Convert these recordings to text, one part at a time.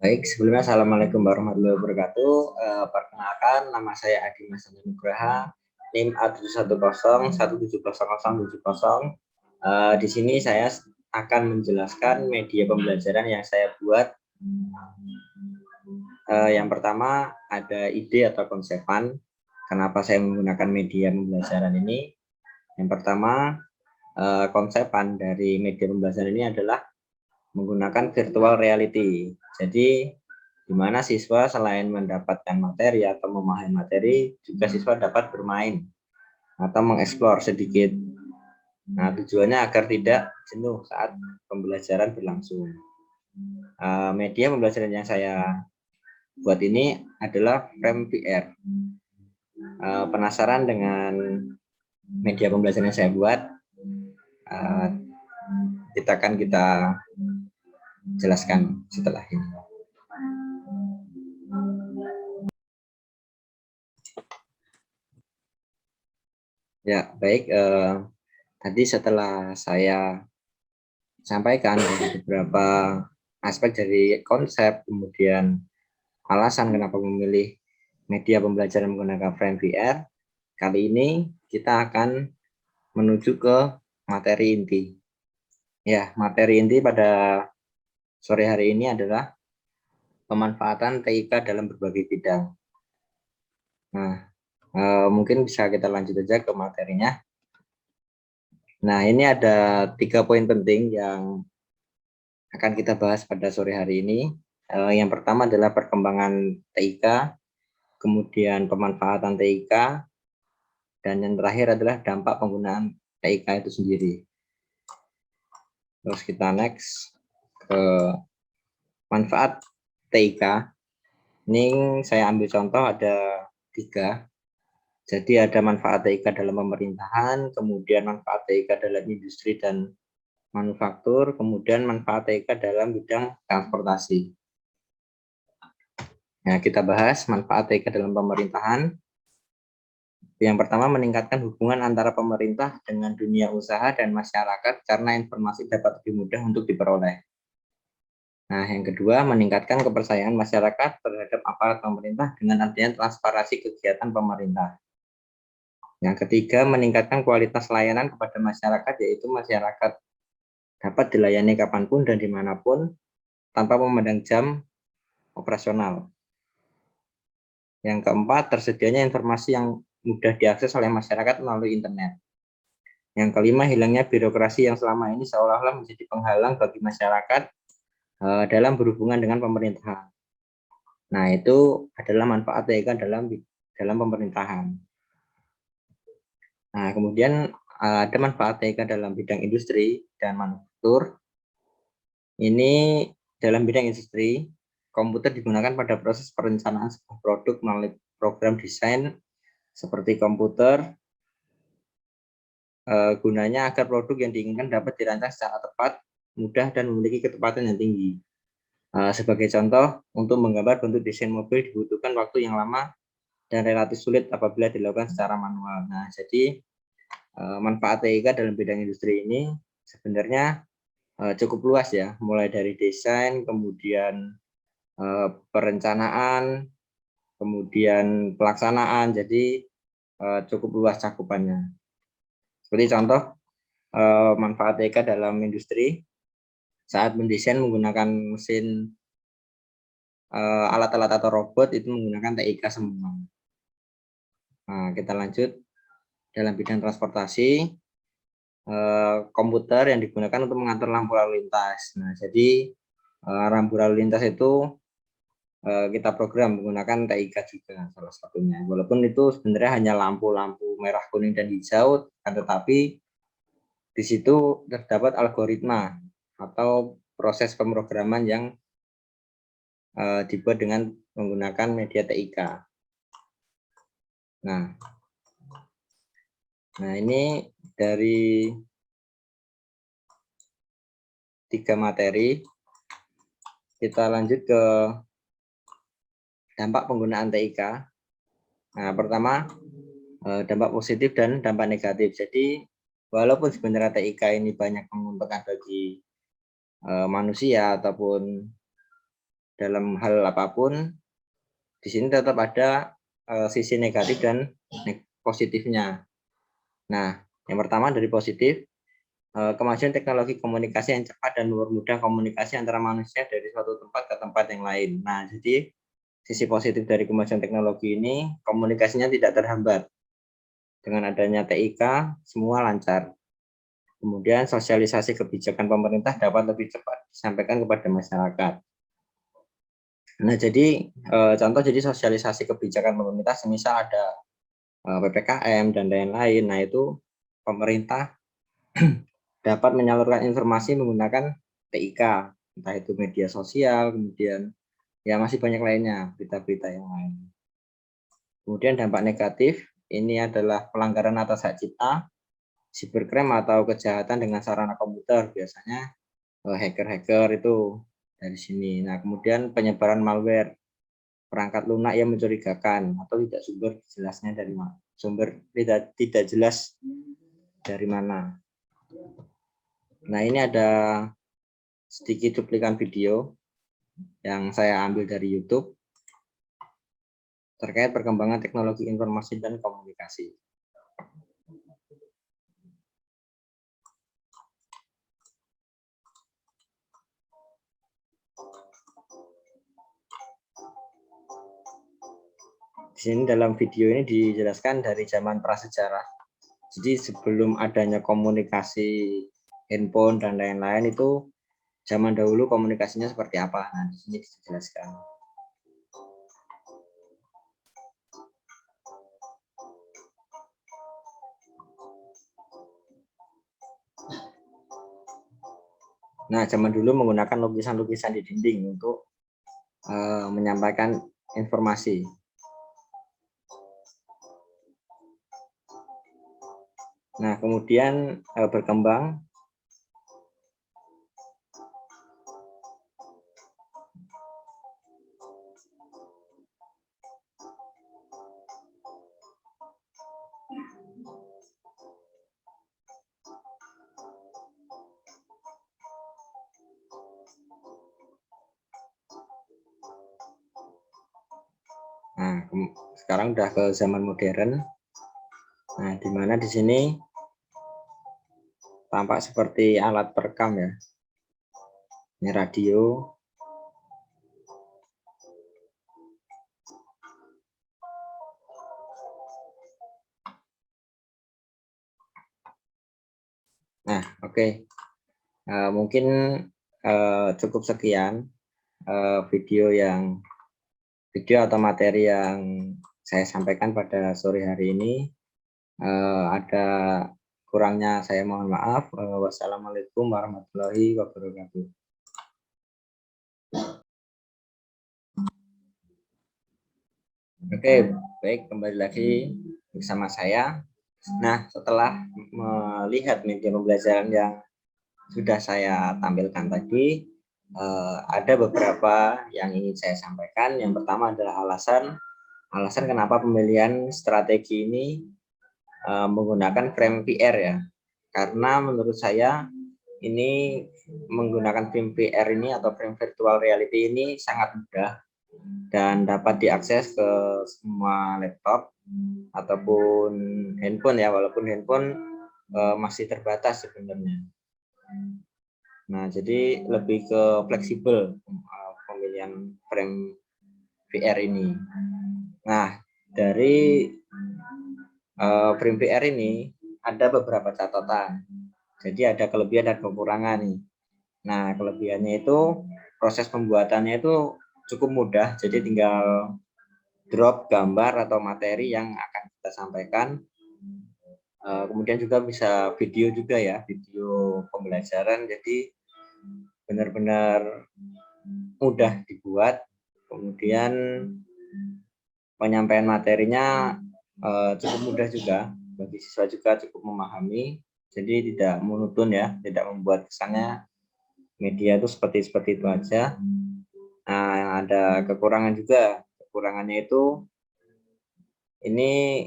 Baik, sebelumnya Assalamualaikum warahmatullahi wabarakatuh. Perkenalkan, nama saya Adi Mas Nugraha, NIM A710170070. Di sini saya akan menjelaskan media pembelajaran yang saya buat. Yang pertama ada ide atau konsepan. Kenapa saya menggunakan media pembelajaran ini? Yang pertama, konsepan dari media pembelajaran ini adalah menggunakan virtual reality. Jadi, di mana siswa selain mendapatkan materi atau memahami materi, juga siswa dapat bermain atau mengeksplor sedikit. Nah, tujuannya agar tidak jenuh saat pembelajaran berlangsung. Media pembelajaran yang saya buat ini adalah FrameVR. Penasaran dengan media pembelajaran yang saya buat? Kita jelaskan setelah ini. Ya, baik. Tadi setelah saya sampaikan beberapa aspek dari konsep, kemudian alasan kenapa memilih media pembelajaran menggunakan FrameVR, kali ini kita akan menuju ke materi inti. Ya, materi inti pada sore hari ini adalah pemanfaatan TIK dalam berbagai bidang. Nah, mungkin bisa kita lanjut aja ke materinya. Nah, ini ada 3 poin penting yang akan kita bahas pada sore hari ini. Yang pertama adalah perkembangan TIK, kemudian pemanfaatan TIK, dan yang terakhir adalah dampak penggunaan TIK itu sendiri. Terus kita next ke manfaat TIK. Ini saya ambil contoh ada 3. Jadi ada manfaat TIK dalam pemerintahan, kemudian manfaat TIK dalam industri dan manufaktur, kemudian manfaat TIK dalam bidang transportasi. Nah, kita bahas manfaat TIK dalam pemerintahan. Yang pertama, meningkatkan hubungan antara pemerintah dengan dunia usaha dan masyarakat karena informasi dapat lebih mudah untuk diperoleh. Nah, yang kedua, meningkatkan kepercayaan masyarakat terhadap aparat pemerintah dengan adanya transparansi kegiatan pemerintah. Yang ketiga, meningkatkan kualitas layanan kepada masyarakat, yaitu masyarakat dapat dilayani kapanpun dan dimanapun tanpa memandang jam operasional. Yang keempat, tersedianya informasi yang mudah diakses oleh masyarakat melalui internet. Yang kelima, hilangnya birokrasi yang selama ini seolah-olah menjadi penghalang bagi masyarakat dalam berhubungan dengan pemerintahan. Nah, itu adalah manfaat TIK dalam pemerintahan. Nah, kemudian ada manfaat TIK dalam bidang industri dan manufaktur. Ini dalam bidang industri, komputer digunakan pada proses perencanaan sebuah produk melalui program desain seperti komputer, gunanya agar produk yang diinginkan dapat dirancang secara tepat, mudah, dan memiliki ketepatan yang tinggi. Sebagai contoh, untuk menggambar bentuk desain mobil dibutuhkan waktu yang lama dan relatif sulit apabila dilakukan secara manual. Nah, jadi manfaat TIK dalam bidang industri ini sebenarnya cukup luas ya, mulai dari desain, kemudian perencanaan, kemudian pelaksanaan, jadi cukup luas cakupannya. Seperti contoh manfaat TIK dalam industri, saat mendesain menggunakan mesin alat-alat atau robot itu menggunakan TIK semua. Nah, kita lanjut dalam bidang transportasi, komputer yang digunakan untuk mengatur lampu lalu lintas. Nah, jadi lampu lalu lintas itu kita program menggunakan TIK juga salah satunya. Walaupun itu sebenarnya hanya lampu-lampu merah, kuning, dan hijau, tetapi di situ terdapat algoritma atau proses pemrograman yang dibuat dengan menggunakan media TIK. Nah, ini dari 3 materi, kita lanjut ke dampak penggunaan TIK. Nah, pertama, dampak positif dan dampak negatif. Jadi, walaupun sebenarnya TIK ini banyak menguntungkan bagi manusia ataupun dalam hal apapun, di sini tetap ada sisi negatif dan positifnya. Nah, yang pertama dari positif, kemajuan teknologi komunikasi yang cepat dan mempermudah komunikasi antara manusia dari suatu tempat ke tempat yang lain. Nah, jadi sisi positif dari kemajuan teknologi ini, komunikasinya tidak terhambat. Dengan adanya TIK, semua lancar. Kemudian sosialisasi kebijakan pemerintah dapat lebih cepat disampaikan kepada masyarakat. Nah, jadi contoh jadi sosialisasi kebijakan pemerintah, semisal ada PPKM dan lain-lain. Nah, itu pemerintah dapat menyalurkan informasi menggunakan TIK, entah itu media sosial, kemudian ya masih banyak lainnya, berita-berita yang lain. Kemudian dampak negatif, ini adalah pelanggaran atas hak cipta, cybercrime atau kejahatan dengan sarana komputer, biasanya hacker-hacker itu dari sini. Nah, kemudian penyebaran malware, perangkat lunak yang mencurigakan atau tidak sumber jelasnya dari mana, sumber tidak jelas dari mana. Nah, ini ada sedikit cuplikan video yang saya ambil dari YouTube terkait perkembangan teknologi informasi dan komunikasi. Di sini dalam video ini dijelaskan dari zaman prasejarah. Jadi sebelum adanya komunikasi handphone dan lain-lain itu zaman dahulu komunikasinya seperti apa. Nah, di sini dijelaskan. Nah, zaman dulu menggunakan lukisan-lukisan di dinding untuk menyampaikan informasi. Nah, kemudian berkembang Nah, sekarang udah ke zaman modern. Nah, di mana di sini tampak seperti alat perekam ya. Ini radio. Nah, oke. Mungkin cukup sekian video atau materi yang saya sampaikan pada sore hari ini. Ada kurangnya saya mohon maaf. Wassalamualaikum warahmatullahi wabarakatuh. Oke, baik, kembali lagi bersama saya. Nah, setelah melihat media pembelajaran yang sudah saya tampilkan tadi, ada beberapa yang ingin saya sampaikan. Yang pertama adalah alasan kenapa pemilihan strategi ini menggunakan frame VR ya. Karena menurut saya ini menggunakan frame VR ini atau frame virtual reality ini sangat mudah dan dapat diakses ke semua laptop ataupun handphone ya, walaupun handphone masih terbatas sebenarnya. Nah, jadi lebih ke fleksibel pemilihan frame VR ini. Nah, dari frame VR ini ada beberapa catatan. Jadi ada kelebihan dan kekurangan nih. Nah, kelebihannya itu proses pembuatannya itu cukup mudah. Jadi tinggal drop gambar atau materi yang akan kita sampaikan. Kemudian juga bisa video juga ya, video pembelajaran. Jadi benar-benar mudah dibuat. Kemudian penyampaian materinya cukup mudah juga, bagi siswa juga cukup memahami. Jadi tidak monoton ya, tidak membuat kesannya media itu seperti itu aja. Nah, ada kekurangan juga. Kekurangannya itu ini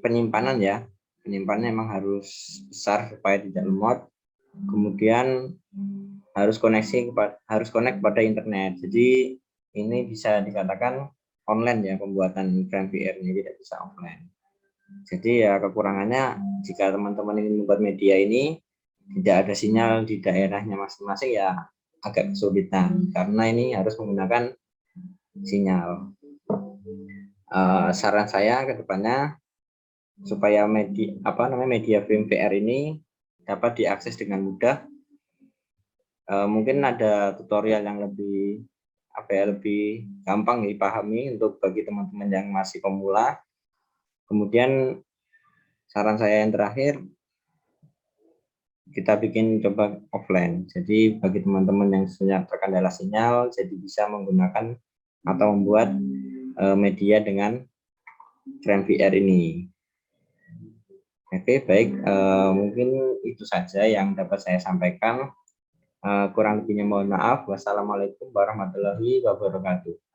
penyimpanan ya. Penyimpanan memang harus besar supaya tidak lemot. Kemudian harus connect pada internet. Jadi ini bisa dikatakan online ya, pembuatan FrameVR ini tidak bisa offline. Jadi ya kekurangannya, jika teman-teman ingin membuat media ini tidak ada sinyal di daerahnya masing-masing, ya agak kesulitan karena ini harus menggunakan sinyal. Saran saya ke depannya supaya media FrameVR ini dapat diakses dengan mudah, mungkin ada tutorial yang lebih gampang dipahami untuk bagi teman-teman yang masih pemula. Kemudian saran saya yang terakhir, kita bikin coba offline. Jadi bagi teman-teman yang terkendala sinyal, jadi bisa menggunakan atau membuat media dengan FrameVR ini. Oke, baik. Mungkin itu saja yang dapat saya sampaikan. Kurang lebihnya mohon maaf. Wassalamualaikum warahmatullahi wabarakatuh.